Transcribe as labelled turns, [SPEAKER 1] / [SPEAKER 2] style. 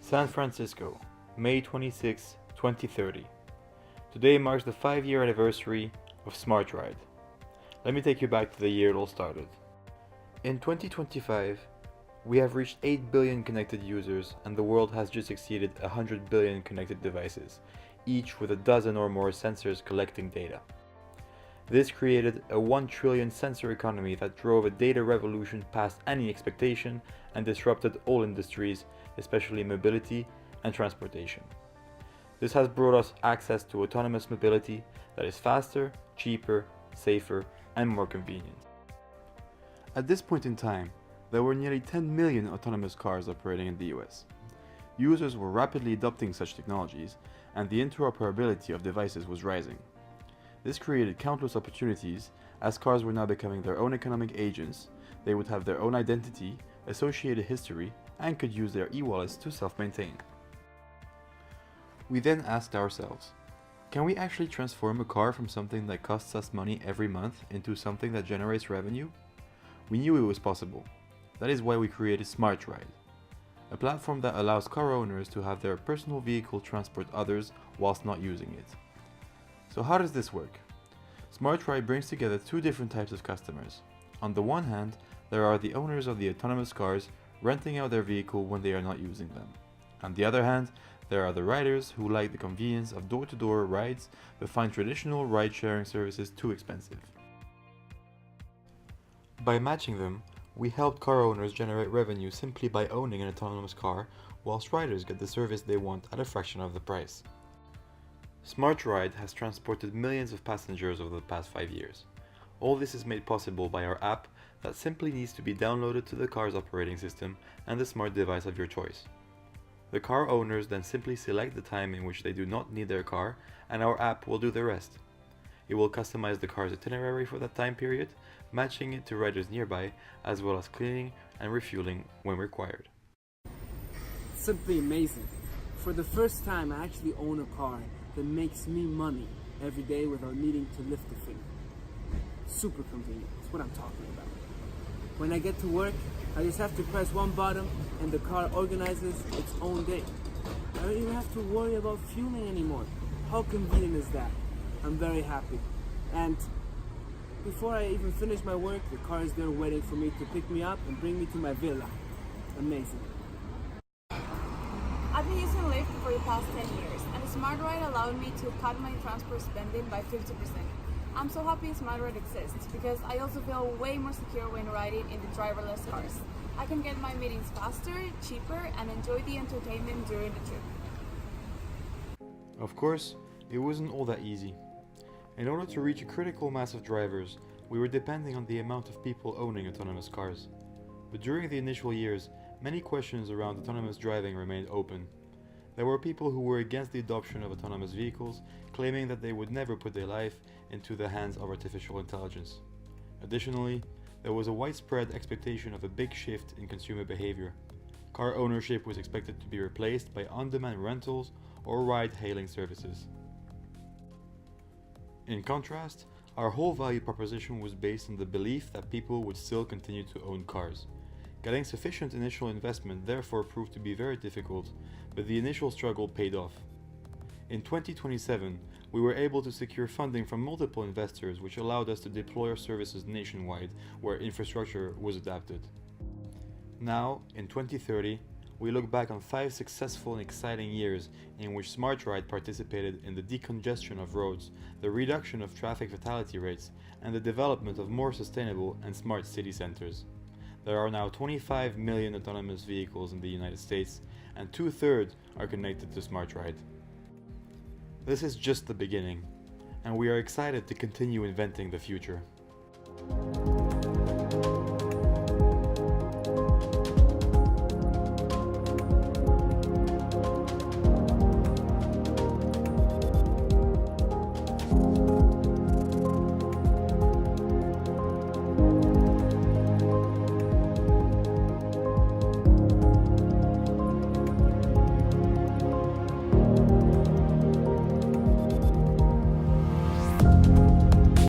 [SPEAKER 1] San Francisco, May 26, 2030. Today marks the 5-year anniversary of SmartRide. Let me take you back to the year it all started. In 2025, we have reached 8 billion connected users and the world has just exceeded 100 billion connected devices, each with a dozen or more sensors collecting data. This created a 1 trillion sensor economy that drove a data revolution past any expectation and disrupted all industries, especially mobility and transportation. This has brought us access to autonomous mobility that is faster, cheaper, safer, and more convenient. At this point in time, there were nearly 10 million autonomous cars operating in the US. Users were rapidly adopting such technologies, and the interoperability of devices was rising. This created countless opportunities, as cars were now becoming their own economic agents. They would have their own identity, associated history, and could use their e-wallets to self-maintain. We then asked ourselves, can we actually transform a car from something that costs us money every month into something that generates revenue? We knew it was possible. That is why we created SmartRide, a platform that allows car owners to have their personal vehicle transport others whilst not using it. So how does this work? SmartRide brings together two different types of customers. On the one hand, there are the owners of the autonomous cars renting out their vehicle when they are not using them. On the other hand, there are the riders who like the convenience of door-to-door rides but find traditional ride-sharing services too expensive. By matching them, we helped car owners generate revenue simply by owning an autonomous car, whilst riders get the service they want at a fraction of the price. SmartRide has transported millions of passengers over the past 5 years. All this is made possible by our app that simply needs to be downloaded to the car's operating system and the smart device of your choice. The car owners then simply select the time in which they do not need their car, and our app will do the rest. It will customize the car's itinerary for that time period, matching it to riders nearby, as well as cleaning and refueling when required.
[SPEAKER 2] It's simply amazing. For the first time, I actually own a car that makes me money every day without needing to lift a finger. Super convenient, that's what I'm talking about. When I get to work, I just have to press one button and the car organizes its own day. I don't even have to worry about fueling anymore. How convenient is that? I'm very happy. And before I even finish my work, the car is there waiting for me to pick me up and bring me to my villa. Amazing.
[SPEAKER 3] I've been using Lyft for the past 10 years, and SmartRide allowed me to cut my transport spending by 50%. I'm so happy SmartRide exists because I also feel way more secure when riding in the driverless cars. I can get my meetings faster, cheaper, and enjoy the entertainment during the trip.
[SPEAKER 1] Of course, it wasn't all that easy. In order to reach a critical mass of drivers, we were depending on the amount of people owning autonomous cars. But during the initial years, many questions around autonomous driving remained open. There were people who were against the adoption of autonomous vehicles, claiming that they would never put their life into the hands of artificial intelligence. Additionally, there was a widespread expectation of a big shift in consumer behavior. Car ownership was expected to be replaced by on-demand rentals or ride-hailing services. In contrast, our whole value proposition was based on the belief that people would still continue to own cars. Getting sufficient initial investment therefore proved to be very difficult, but the initial struggle paid off. In 2027, we were able to secure funding from multiple investors, which allowed us to deploy our services nationwide where infrastructure was adapted. Now, in 2030, we look back on 5 successful and exciting years in which SmartRide participated in the decongestion of roads, the reduction of traffic fatality rates, and the development of more sustainable and smart city centers. There are now 25 million autonomous vehicles in the United States, and 2/3 are connected to SmartRide. This is just the beginning, and we are excited to continue inventing the future.